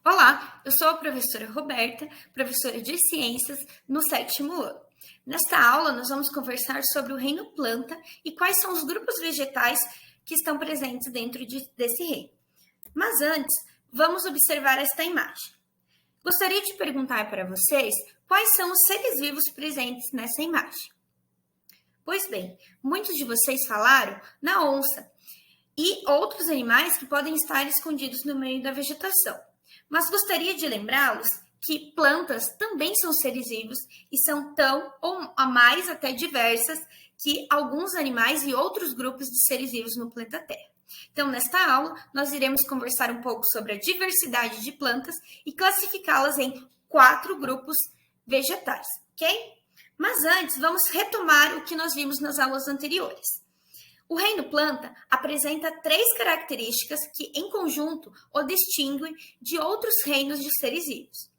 Olá, eu sou a professora Roberta, professora de Ciências no 7º ano. Nesta aula, nós vamos conversar sobre o reino planta e quais são os grupos vegetais que estão presentes dentro desse reino. Mas antes, vamos observar esta imagem. Gostaria de perguntar para vocês quais são os seres vivos presentes nessa imagem. Pois bem, muitos de vocês falaram na onça e outros animais que podem estar escondidos no meio da vegetação. Mas gostaria de lembrá-los que plantas também são seres vivos e são tão ou a mais até diversas que alguns animais e outros grupos de seres vivos no planeta Terra. Então, nesta aula, nós iremos conversar um pouco sobre a diversidade de plantas e classificá-las em 4 grupos vegetais, ok? Mas antes, vamos retomar o que nós vimos nas aulas anteriores. O reino planta apresenta 3 características que, em conjunto, o distinguem de outros reinos de seres vivos.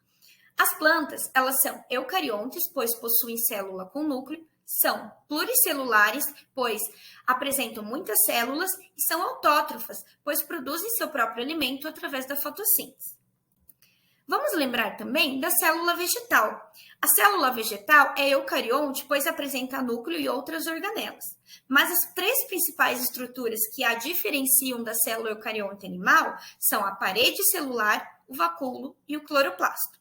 As plantas, elas são eucariontes, pois possuem célula com núcleo, são pluricelulares, pois apresentam muitas células, e são autótrofas, pois produzem seu próprio alimento através da fotossíntese. Vamos lembrar também da célula vegetal. A célula vegetal é eucarionte, pois apresenta núcleo e outras organelas. Mas as 3 principais estruturas que a diferenciam da célula eucarionte animal são a parede celular, o vacúolo e o cloroplasto.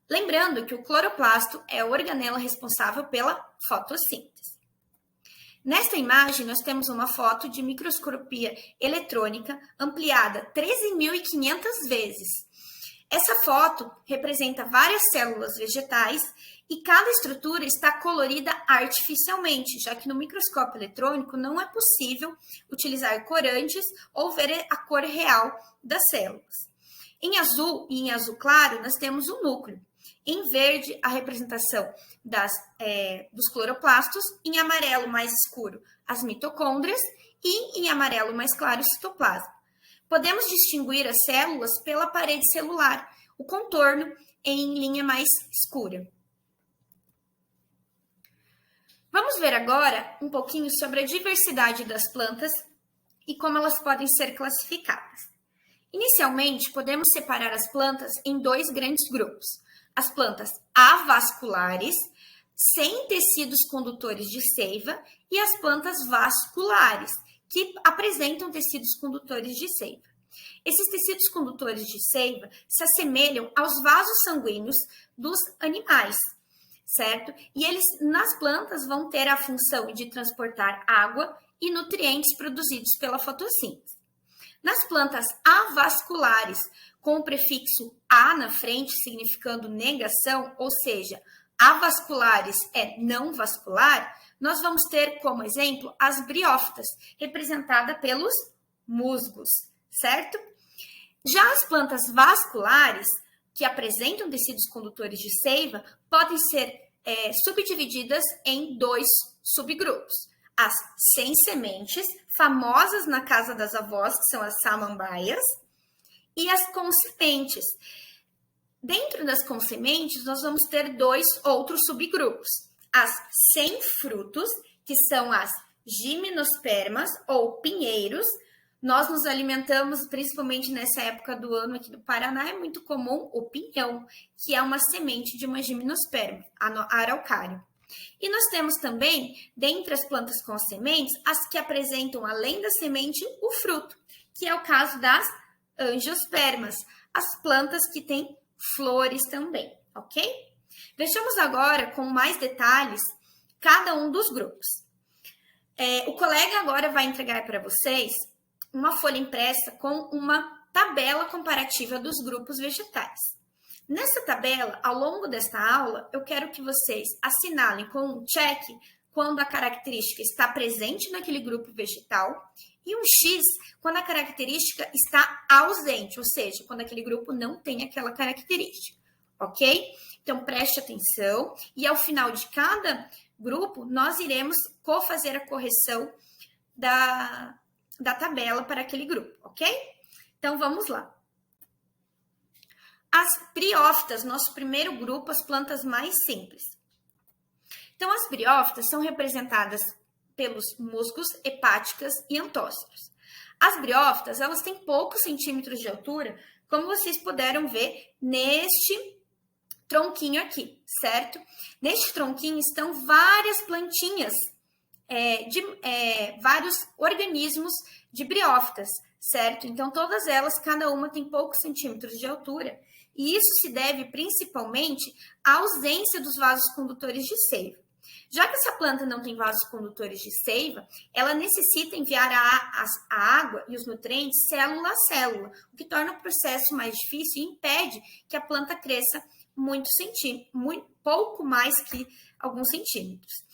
Lembrando que o cloroplasto é a organela responsável pela fotossíntese. Nesta imagem, nós temos uma foto de microscopia eletrônica ampliada 13.500 vezes. Essa foto representa várias células vegetais e cada estrutura está colorida artificialmente, já que no microscópio eletrônico não é possível utilizar corantes ou ver a cor real das células. Em azul e em azul claro, nós temos o núcleo. Em verde, a representação dos cloroplastos. Em amarelo mais escuro, as mitocôndrias. E em amarelo mais claro, o citoplasma. Podemos distinguir as células pela parede celular, o contorno em linha mais escura. Vamos ver agora um pouquinho sobre a diversidade das plantas e como elas podem ser classificadas. Inicialmente, podemos separar as plantas em 2 grandes grupos. As plantas avasculares, sem tecidos condutores de seiva, e as plantas vasculares, que apresentam tecidos condutores de seiva. Esses tecidos condutores de seiva se assemelham aos vasos sanguíneos dos animais, certo? E eles, nas plantas, vão ter a função de transportar água e nutrientes produzidos pela fotossíntese. Nas plantas avasculares, com o prefixo A na frente, significando negação, ou seja, avasculares é não vascular, nós vamos ter como exemplo as briófitas, representada pelos musgos, certo? Já as plantas vasculares, que apresentam tecidos condutores de seiva, podem ser subdivididas em 2 subgrupos. As sem sementes, famosas na casa das avós, que são as samambaias, e as com sementes. Dentro das com sementes, nós vamos ter 2 outros subgrupos. As sem frutos, que são as gimnospermas ou pinheiros. Nós nos alimentamos, principalmente nessa época do ano aqui do Paraná, é muito comum o pinhão, que é uma semente de uma gimnosperma, araucária. E nós temos também, dentre as plantas com sementes, as que apresentam, além da semente, o fruto, que é o caso das angiospermas, as plantas que têm flores também, ok? Vejamos agora, com mais detalhes, cada um dos grupos. O colega agora vai entregar para vocês uma folha impressa com uma tabela comparativa dos grupos vegetais. Nessa tabela, ao longo desta aula, eu quero que vocês assinalem com um check quando a característica está presente naquele grupo vegetal e um X quando a característica está ausente, ou seja, quando aquele grupo não tem aquela característica, ok? Então, preste atenção e ao final de cada grupo, nós iremos fazer a correção da tabela para aquele grupo, ok? Então, vamos lá. As briófitas, nosso primeiro grupo, as plantas mais simples. Então, as briófitas são representadas pelos musgos, hepáticas e antóceros. As briófitas, elas têm poucos centímetros de altura, como vocês puderam ver neste tronquinho aqui, certo? Neste tronquinho estão várias plantinhas, vários organismos de briófitas, certo? Então, todas elas, cada uma tem poucos centímetros de altura, e isso se deve principalmente à ausência dos vasos condutores de seiva. Já que essa planta não tem vasos condutores de seiva, ela necessita enviar a água e os nutrientes célula a célula, o que torna o processo mais difícil e impede que a planta cresça pouco mais que alguns centímetros.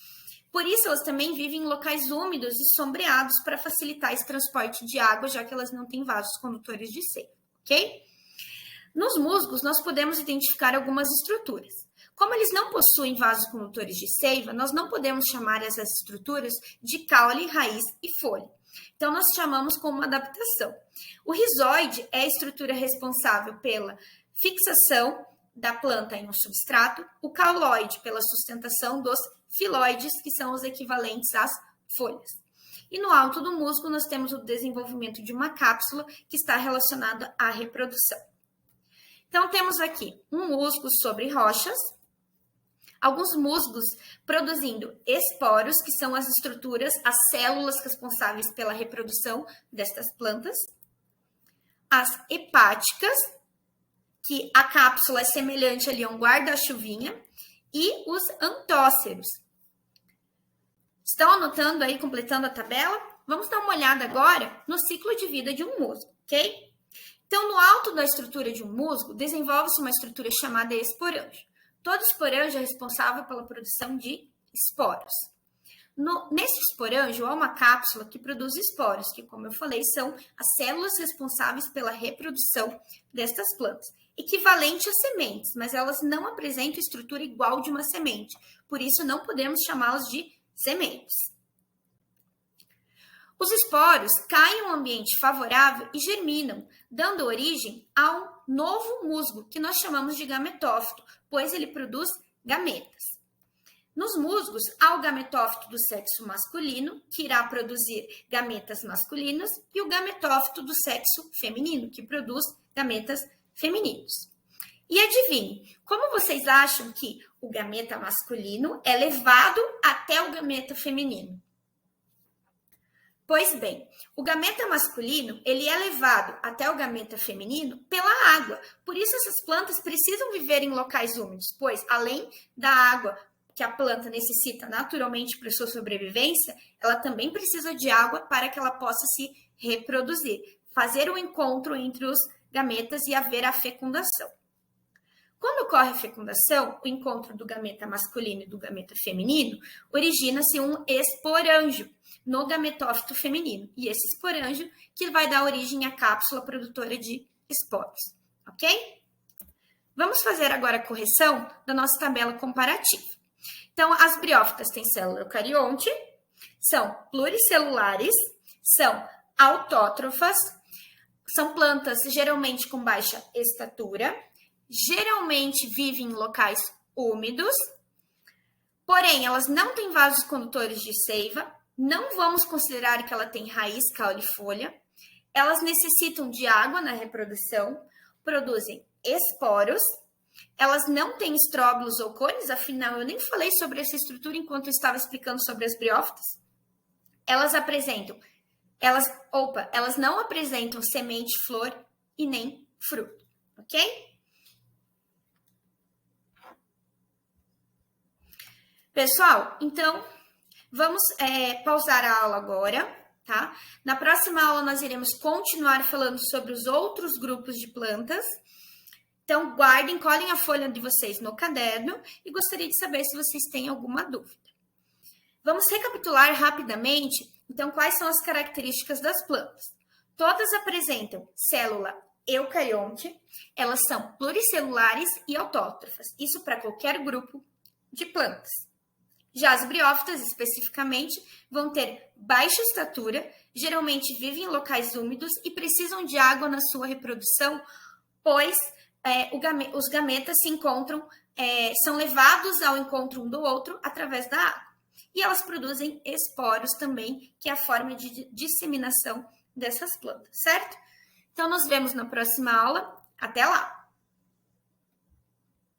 Por isso, elas também vivem em locais úmidos e sombreados para facilitar esse transporte de água, já que elas não têm vasos condutores de seiva, ok? Nos musgos, nós podemos identificar algumas estruturas. Como eles não possuem vasos condutores de seiva, nós não podemos chamar essas estruturas de caule, raiz e folha. Então, nós chamamos como uma adaptação. O rizoide é a estrutura responsável pela fixação da planta em um substrato, o cauloide pela sustentação dos filóides, que são os equivalentes às folhas. E no alto do musgo, nós temos o desenvolvimento de uma cápsula que está relacionada à reprodução. Então, temos aqui um musgo sobre rochas, alguns musgos produzindo esporos, que são as estruturas, as células responsáveis pela reprodução destas plantas, as hepáticas, que a cápsula é semelhante ali a um guarda-chuvinha, e os antóceros. Estão anotando aí, completando a tabela? Vamos dar uma olhada agora no ciclo de vida de um musgo, ok? Então, no alto da estrutura de um musgo, desenvolve-se uma estrutura chamada esporângio. Todo esporângio é responsável pela produção de esporos. Nesse esporângio, há uma cápsula que produz esporos, que, como eu falei, são as células responsáveis pela reprodução destas plantas. Equivalente a sementes, mas elas não apresentam estrutura igual de uma semente. Por isso, não podemos chamá-las de sementes. Os esporos caem em um ambiente favorável e germinam, dando origem a um novo musgo, que nós chamamos de gametófito, pois ele produz gametas. Nos musgos, há o gametófito do sexo masculino, que irá produzir gametas masculinas, e o gametófito do sexo feminino, que produz gametas femininos. E adivinhe, como vocês acham que o gameta masculino é levado até o gameta feminino? Pois bem, o gameta masculino, ele é levado até o gameta feminino pela água. Por isso essas plantas precisam viver em locais úmidos, pois além da água que a planta necessita naturalmente para sua sobrevivência, ela também precisa de água para que ela possa se reproduzir, fazer o encontro entre os gametas e haver a fecundação. Quando ocorre a fecundação, o encontro do gameta masculino e do gameta feminino, origina-se um esporângio no gametófito feminino. E esse esporângio que vai dar origem à cápsula produtora de esporos, ok? Vamos fazer agora a correção da nossa tabela comparativa. Então, as briófitas têm célula eucarionte, são pluricelulares, são autótrofas, são plantas geralmente com baixa estatura, geralmente vivem em locais úmidos, porém elas não têm vasos condutores de seiva, não vamos considerar que ela tem raiz, caule e folha, elas necessitam de água na reprodução, produzem esporos, elas não têm estróbilos ou cones, afinal eu nem falei sobre essa estrutura enquanto eu estava explicando sobre as briófitas. Elas não apresentam semente, flor e nem fruto, ok? Pessoal, então, vamos pausar a aula agora, tá? Na próxima aula, nós iremos continuar falando sobre os outros grupos de plantas. Então, guardem, colhem a folha de vocês no caderno e gostaria de saber se vocês têm alguma dúvida. Vamos recapitular rapidamente, então, quais são as características das plantas. Todas apresentam célula eucarionte, elas são pluricelulares e autótrofas, isso para qualquer grupo de plantas. Já as briófitas, especificamente, vão ter baixa estatura, geralmente vivem em locais úmidos e precisam de água na sua reprodução, pois os gametas se encontram, são levados ao encontro um do outro através da água. E elas produzem esporos também, que é a forma de disseminação dessas plantas, certo? Então, nos vemos na próxima aula. Até lá!